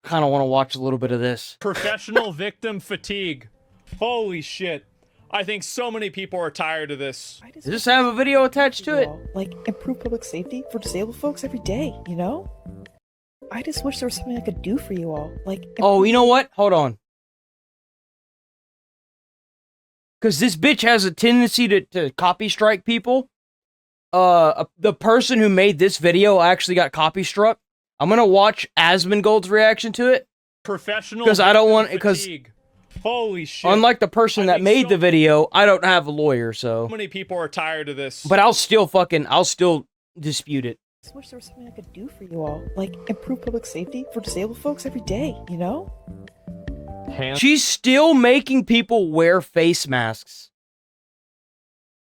kind of want to watch a little bit of this. Professional victim fatigue. Holy shit. I think so many people are tired of this. Does this have a video attached to it? Like, improve public safety for disabled folks every day, you know? I just wish there was something I could do for you all. Like, oh, you know what? Hold on. Because this bitch has a tendency to copy strike people. The person who made this video actually got copy struck. I'm gonna watch Asmongold's reaction to it. Professional because I don't want because holy shit. Unlike the person that made the video, I don't have a lawyer, so many people are tired of this. But I'll still dispute it. I just wish there was something I could do for you all. Like, improve public safety for disabled folks every day, you know? She's still making people wear face masks.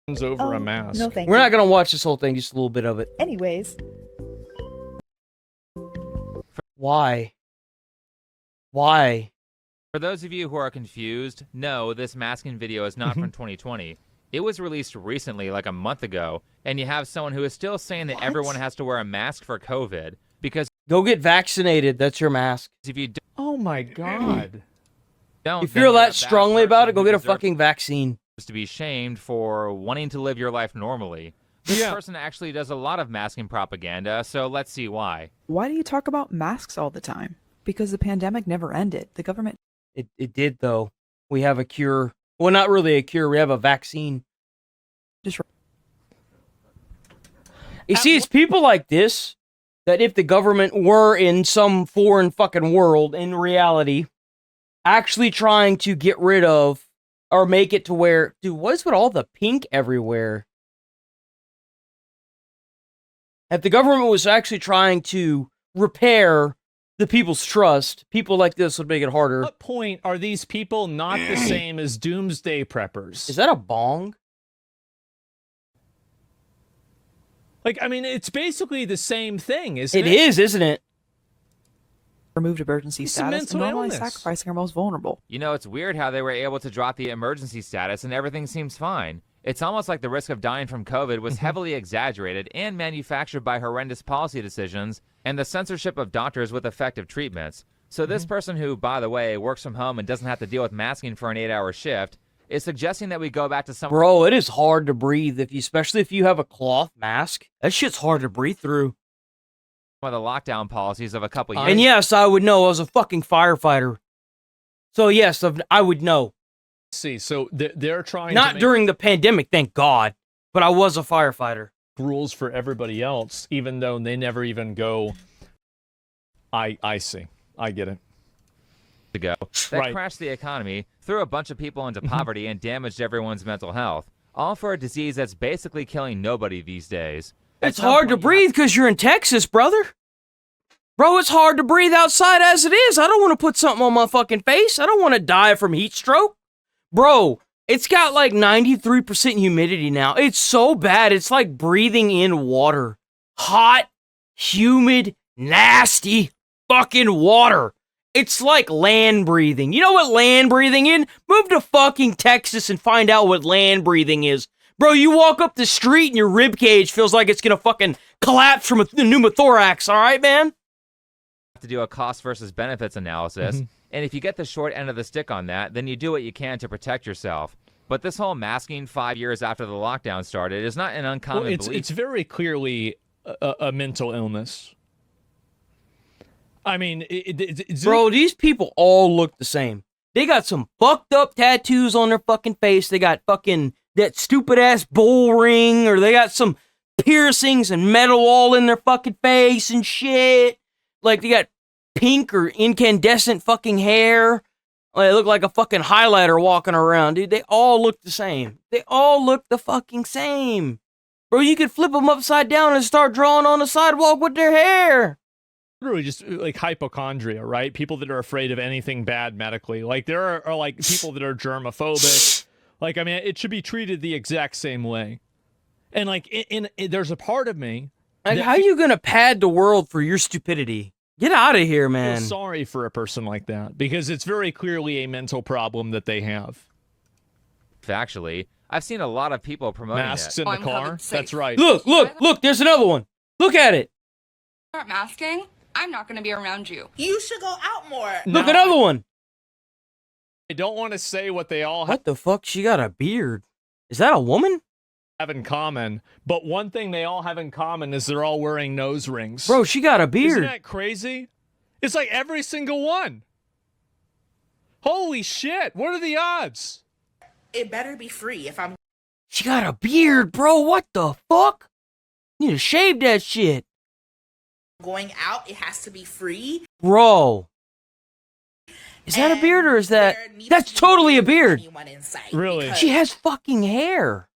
Over a mask. No, thank We're you. not gonna watch this whole thing, just a little bit of it. Anyways. Why? Why? For those of you who are confused, no, this masking video is not from 2020. It was released recently, like a month ago, and you have someone who is still saying that everyone has to wear a mask for COVID because go get vaccinated. That's your mask. If you oh my god. Don't you feel that strongly about it, go get a fucking vaccine. To be shamed for wanting to live your life normally. This person actually does a lot of masking propaganda, so let's see why. Why do you talk about masks all the time? Because the pandemic never ended. The government... It did, though. We have a cure. Well, not really a cure. We have a vaccine. You see, it's people like this that if the government were in some foreign fucking world, in reality, actually trying to get rid of or make it to where... Dude, what is with all the pink everywhere? If the government was actually trying to repair the people's trust, people like this would make it harder. At what point are these people not the same as doomsday preppers? Is that a bong? Like, I mean, it's basically the same thing, isn't it? It is, isn't it? Removed emergency status and normally sacrificing our most vulnerable. You know, it's weird how they were able to drop the emergency status and everything seems fine. It's almost like the risk of dying from COVID was heavily exaggerated and manufactured by horrendous policy decisions and the censorship of doctors with effective treatments. So this person who, by the way, works from home and doesn't have to deal with masking for an 8-hour shift is suggesting that we go back to some... Bro, it is hard to breathe, especially if you have a cloth mask. That shit's hard to breathe through. One of the lockdown policies of a couple years. And yes, I would know. I was a fucking firefighter. So yes, I would know. See, so they're trying not to make during the pandemic, thank God, but I was a firefighter. Rules for everybody else, even though they never even go. I see. I get it. To go. That crashed the economy, threw a bunch of people into poverty, and damaged everyone's mental health. All for a disease that's basically killing nobody these days. It's hard to breathe because you're in Texas, brother. Bro, it's hard to breathe outside as it is. I don't want to put something on my fucking face. I don't want to die from heat stroke. Bro, it's got like 93% humidity now. It's so bad. It's like breathing in water. Hot, humid, nasty fucking water. It's like land breathing. You know what land breathing is? Move to fucking Texas and find out what land breathing is. Bro, you walk up the street and your rib cage feels like it's gonna fucking collapse from a pneumothorax, alright, man? To do a cost versus benefits analysis, and if you get the short end of the stick on that, then you do what you can to protect yourself. But this whole masking 5 years after the lockdown started is not an uncommon belief. It's very clearly a mental illness. I mean, bro, these people all look the same. They got some fucked up tattoos on their fucking face. They got fucking that stupid ass bull ring, or they got some piercings and metal all in their fucking face and shit. Like they got pink or incandescent fucking hair. Like, they look like a fucking highlighter walking around, dude. They all look the same. They all look the fucking same. Bro, you could flip them upside down and start drawing on the sidewalk with their hair. Literally just like hypochondria, right? People that are afraid of anything bad medically. Like there are like people that are germophobic. Like, I mean, it should be treated the exact same way. And like, there's a part of me. Like, how are you gonna pad the world for your stupidity? Get out of here, man. I'm sorry for a person like that because it's very clearly a mental problem that they have. Actually, I've seen a lot of people promoting masks in the car. That's right. Look, there's another one. Look at it. Start masking, I'm not going to be around you. You should go out more. Look, another one. I don't want to say what they all What the fuck? She got a beard. Is that a woman? have in common, but one thing they all have in common is they're all wearing nose rings. Bro, she got a beard. Isn't that crazy? It's like every single one. Holy shit, what are the odds? It better be free if I'm She got a beard, bro. What the fuck? You need to shave that shit. going out. It has to be free. Bro. Is that a beard or is that... There needs That's to be totally a beard. anyone in sight, Really? because She has fucking hair.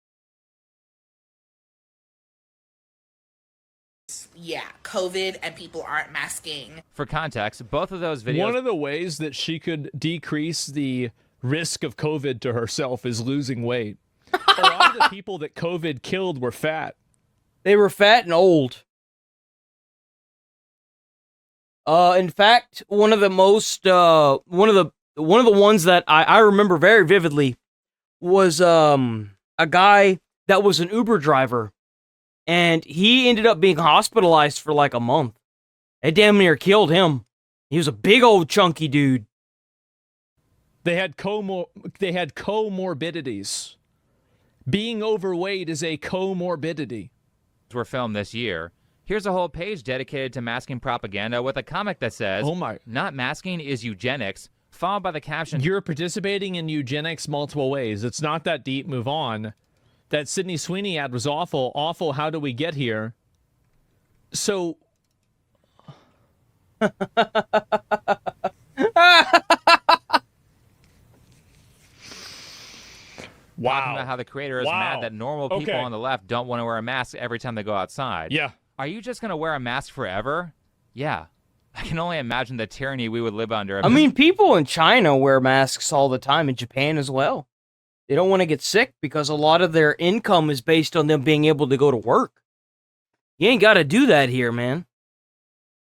yeah, COVID and people aren't masking. For context, both of those videos. One of the ways that she could decrease the risk of COVID to herself is losing weight. A lot of the people that COVID killed were fat. They were fat and old. In fact, one of the most one of the ones that I remember very vividly was a guy that was an Uber driver, and he ended up being hospitalized for like a month. It damn near killed him. He was a big old chunky dude. They had comorbidities. Being overweight is a comorbidity. Were filmed this year. Here's a whole page dedicated to masking propaganda with a comic that says, Oh my. "Not masking is eugenics," followed by the caption, You're participating in eugenics multiple ways. It's not that deep. Move on. That Sydney Sweeney ad was awful. Awful. How do we get here? So. talking about how the creator is mad that normal people on the left don't want to wear a mask every time they go outside. Yeah. Are you just going to wear a mask forever? Yeah. I can only imagine the tyranny we would live under. I mean, people in China wear masks all the time, in Japan as well. They don't want to get sick because a lot of their income is based on them being able to go to work. You ain't got to do that here, man.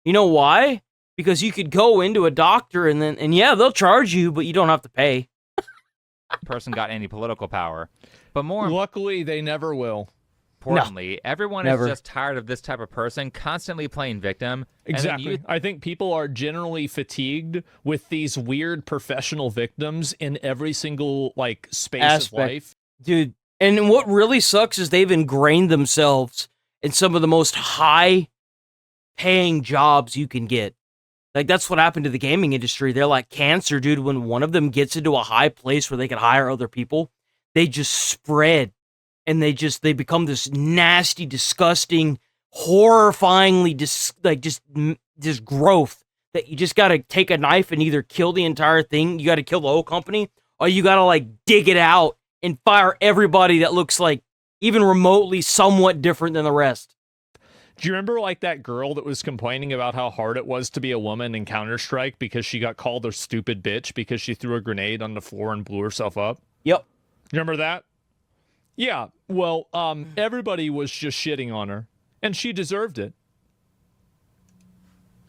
You know why? Because you could go into a doctor and yeah, they'll charge you, but you don't have to pay. person got any political power. But more Luckily, they never will. importantly, everyone never. is just tired of this type of person constantly playing victim. And then Exactly. I think people are generally fatigued with these weird professional victims in every single like space of life. Dude, and what really sucks is they've ingrained themselves in some of the most high-paying jobs you can get. Like, that's what happened to the gaming industry. They're like cancer, dude. When one of them gets into a high place where they can hire other people, they just spread. And they become this nasty, disgusting, horrifyingly, just growth that you just got to take a knife and either kill the entire thing, you got to kill the whole company, or you got to, like, dig it out and fire everybody that looks like even remotely somewhat different than the rest. Do you remember like that girl that was complaining about how hard it was to be a woman in Counter-Strike because she got called a stupid bitch because she threw a grenade on the floor and blew herself up? Yep. Remember that? Yeah. Well, everybody was just shitting on her, and she deserved it.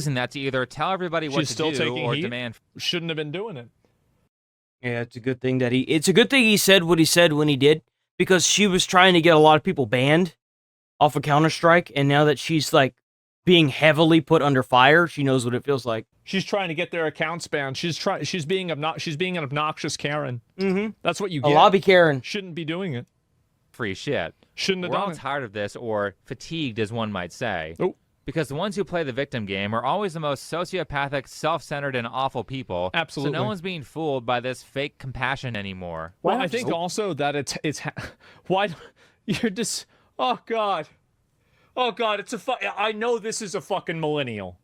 Using that to either tell everybody what She's to still do taking or heat? demand. Shouldn't have been doing it. Yeah, it's a good thing that it's a good thing he said what he said when he did, because she was trying to get a lot of people banned off of Counter-Strike, and now that she's like being heavily put under fire, she knows what it feels like. She's trying to get their accounts banned. She's being an obnoxious Karen. Mm-hmm. That's what you A get. lobby Karen. Shouldn't be doing it. Free shit. Shouldn't have We're all done it. tired of this, or fatigued, as one might say. Oh. Because the ones who play the victim game are always the most sociopathic, self-centered, and awful people. Absolutely. So no one's being fooled by this fake compassion anymore. Well, I think also that it's why you're just oh god, it's I know this is a fucking millennial.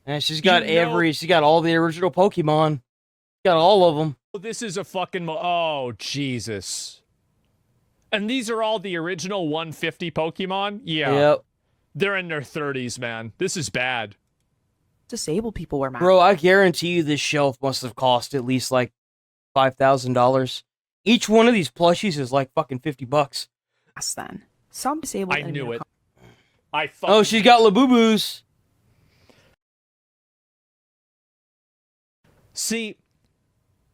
And she's got she's got all the original Pokemon. Got all of them. This is a fucking oh Jesus. And these are all the original 150 Pokemon? Yeah. Yep. They're in their 30s, man. This is bad. Disabled people wear masks. Bro, I guarantee you this shelf must have cost at least like $5,000. Each one of these plushies is like fucking $50. Then some disabled. I knew it. Oh, she's got Labubu's. See,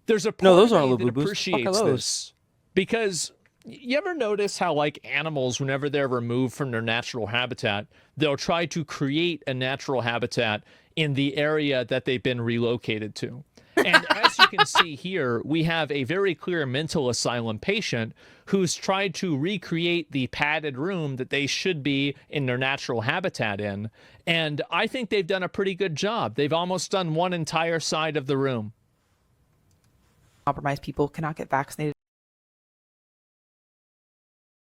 there's a part No, those of aren't me that Labubus. Fuck are appreciates those? this because You ever notice how, like, animals, whenever they're removed from their natural habitat, they'll try to create a natural habitat in the area that they've been relocated to? And as you can see here, we have a very clear mental asylum patient who's tried to recreate the padded room that they should be in their natural habitat in. And I think they've done a pretty good job. They've almost done one entire side of the room. Compromised people cannot get vaccinated.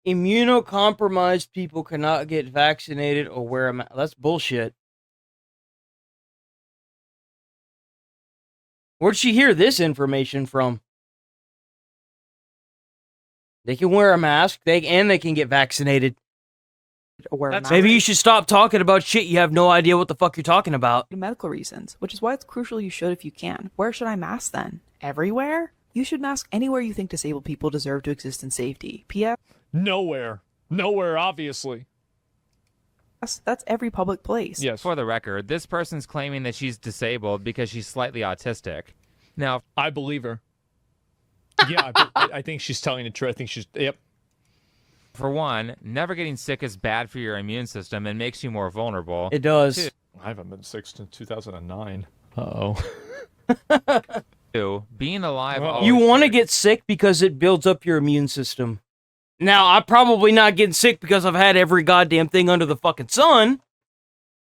Immunocompromised people cannot get vaccinated or wear a mask. That's bullshit. Where'd she hear this information from? They can wear a mask, they can get vaccinated. Or wear a mask. Maybe you should stop talking about shit you have no idea what the fuck you're talking about. Medical reasons, which is why it's crucial you should if you can. Where should I mask then? Everywhere? You should mask anywhere you think disabled people deserve to exist in safety. P.S. Nowhere. Nowhere, obviously. That's every public place. Yes. For the record, this person's claiming that she's disabled because she's slightly autistic. Now, I believe her. Yeah, I think she's telling the truth. I think she's, yep. For one, never getting sick is bad for your immune system and makes you more vulnerable. It does. I haven't been sick since 2009. Uh-oh. Two, being alive. You want to get sick because it builds up your immune system. Now, I'm probably not getting sick because I've had every goddamn thing under the fucking sun.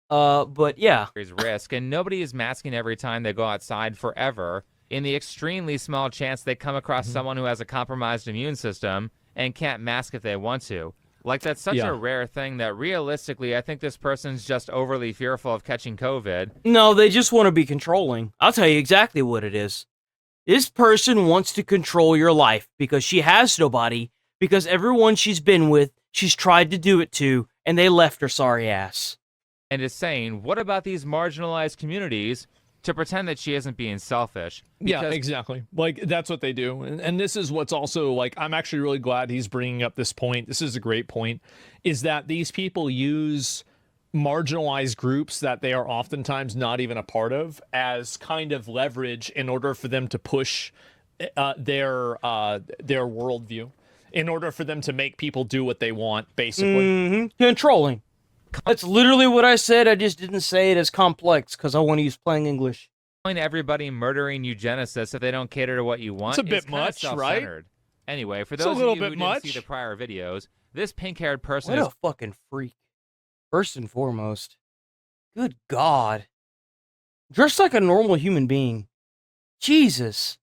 But yeah. There's risk, and nobody is masking every time they go outside forever. In the extremely small chance they come across someone who has a compromised immune system and can't mask if they want to. Like, that's such a rare thing that realistically, I think this person's just overly fearful of catching COVID. No, they just want to be controlling. I'll tell you exactly what it is. This person wants to control your life because she has nobody, because everyone she's been with, she's tried to do it to, and they left her sorry ass. And is saying, what about these marginalized communities, to pretend that she isn't being selfish? Yeah, exactly. Like, that's what they do. And this is what's also, like, I'm actually really glad he's bringing up this point. This is a great point, is that these people use marginalized groups that they are oftentimes not even a part of as kind of leverage in order for them to push their worldview, in order for them to make people do what they want, basically. Controlling. That's literally what I said. I just didn't say it as complex because I want to use plain English. Everybody murdering eugenicists if they don't cater to what you want. It's a bit much, right? Anyway, for those of you who didn't see the prior videos, this pink-haired person What a fucking freak. First and foremost. Good God. Dressed like a normal human being. Jesus.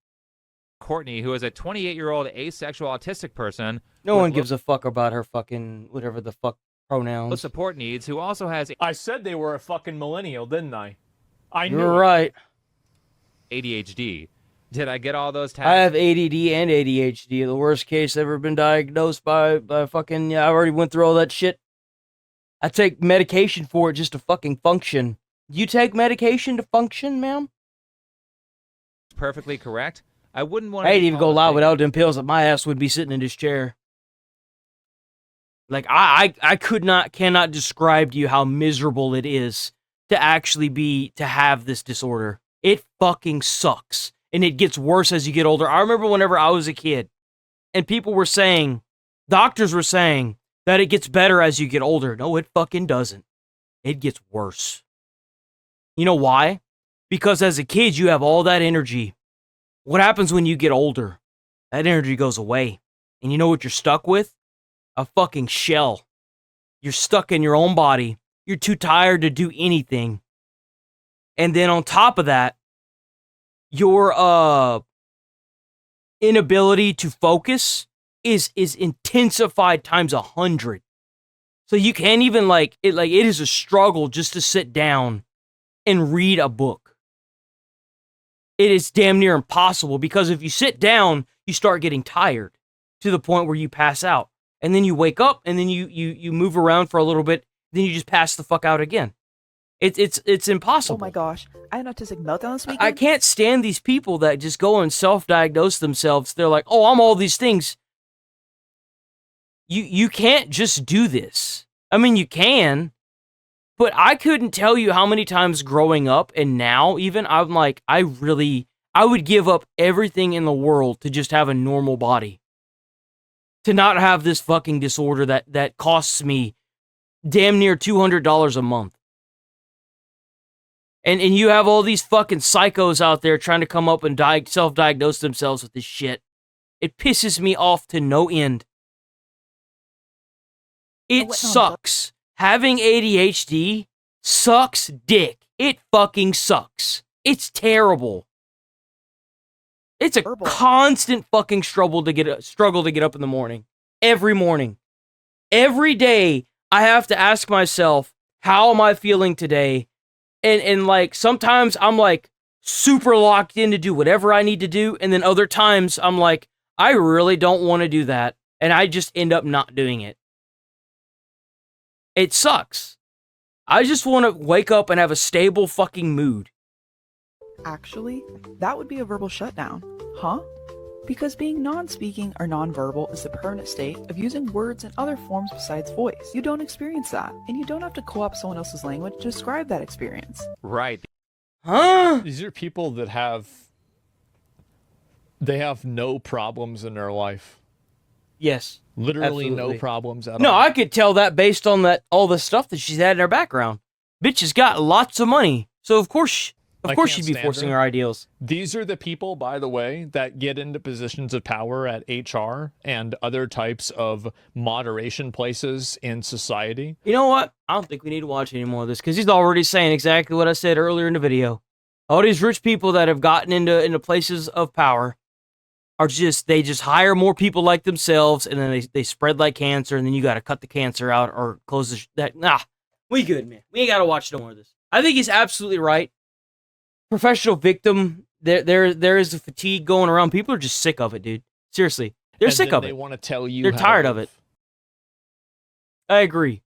Courtney, who is a 28-year-old asexual autistic person. No one gives a fuck about her fucking whatever the fuck pronouns. With support needs, who also has I said they were a fucking millennial, didn't I? You're right. ADHD. Did I get all those tags? I have ADD and ADHD. The worst case ever been diagnosed by fucking... Yeah, I already went through all that shit. I take medication for it just to fucking function. You take medication to function, ma'am? Perfectly correct. I wouldn't want to... I ain't even go loud without them pills. My ass would be sitting in this chair. Like, I cannot describe to you how miserable it is to actually to have this disorder. It fucking sucks. And it gets worse as you get older. I remember whenever I was a kid, and people were saying, doctors were saying, that it gets better as you get older. No, it fucking doesn't. It gets worse. You know why? Because as a kid, you have all that energy. What happens when you get older? That energy goes away. And you know what you're stuck with? A fucking shell. You're stuck in your own body. You're too tired to do anything. And then on top of that, your inability to focus is intensified times 100. So you can't even it is a struggle just to sit down and read a book. It is damn near impossible because if you sit down, you start getting tired to the point where you pass out. And then you wake up and then you move around for a little bit, then you just pass the fuck out again. It's impossible. Oh my gosh. I had an autistic meltdown this weekend. I can't stand these people that just go and self-diagnose themselves. They're like, oh, I'm all these things. You can't just do this. I mean, you can, but I couldn't tell you how many times growing up and now even I'm like, I would give up everything in the world to just have a normal body. to not have this fucking disorder that costs me damn near $200 a month. And you have all these fucking psychos out there trying to come up and self-diagnose themselves with this shit. It pisses me off to no end. It sucks. Having ADHD sucks dick. It fucking sucks. It's terrible. It's a constant fucking struggle to get up in the morning. Every morning. Every day, I have to ask myself, how am I feeling today? And like, sometimes I'm like super locked in to do whatever I need to do. And then other times I'm like, I really don't want to do that. And I just end up not doing it. It sucks. I just want to wake up and have a stable fucking mood. Actually, that would be a verbal shutdown. Huh? Because being non-speaking or non-verbal is the permanent state of using words and other forms besides voice. You don't experience that, and you don't have to co-opt someone else's language to describe that experience. Right. Huh? These are people that have no problems in their life. Yes. Literally absolutely. no problems at all. No, I could tell that based on all the stuff that she's had in her background. Bitch has got lots of money, so of course she'd be forcing her ideals. These are the people, by the way, that get into positions of power at HR and other types of moderation places in society. You know what? I don't think we need to watch any more of this, because he's already saying exactly what I said earlier in the video. All these rich people that have gotten into places of power are they just hire more people like themselves, and then they spread like cancer, and then you got to cut the cancer out or close we good, man. We ain't got to watch no more of this. I think he's absolutely right. Professional victim, there is a fatigue going around. People are just sick of it, dude. Seriously. They're sick of it. They want to tell you they're tired of it. I agree.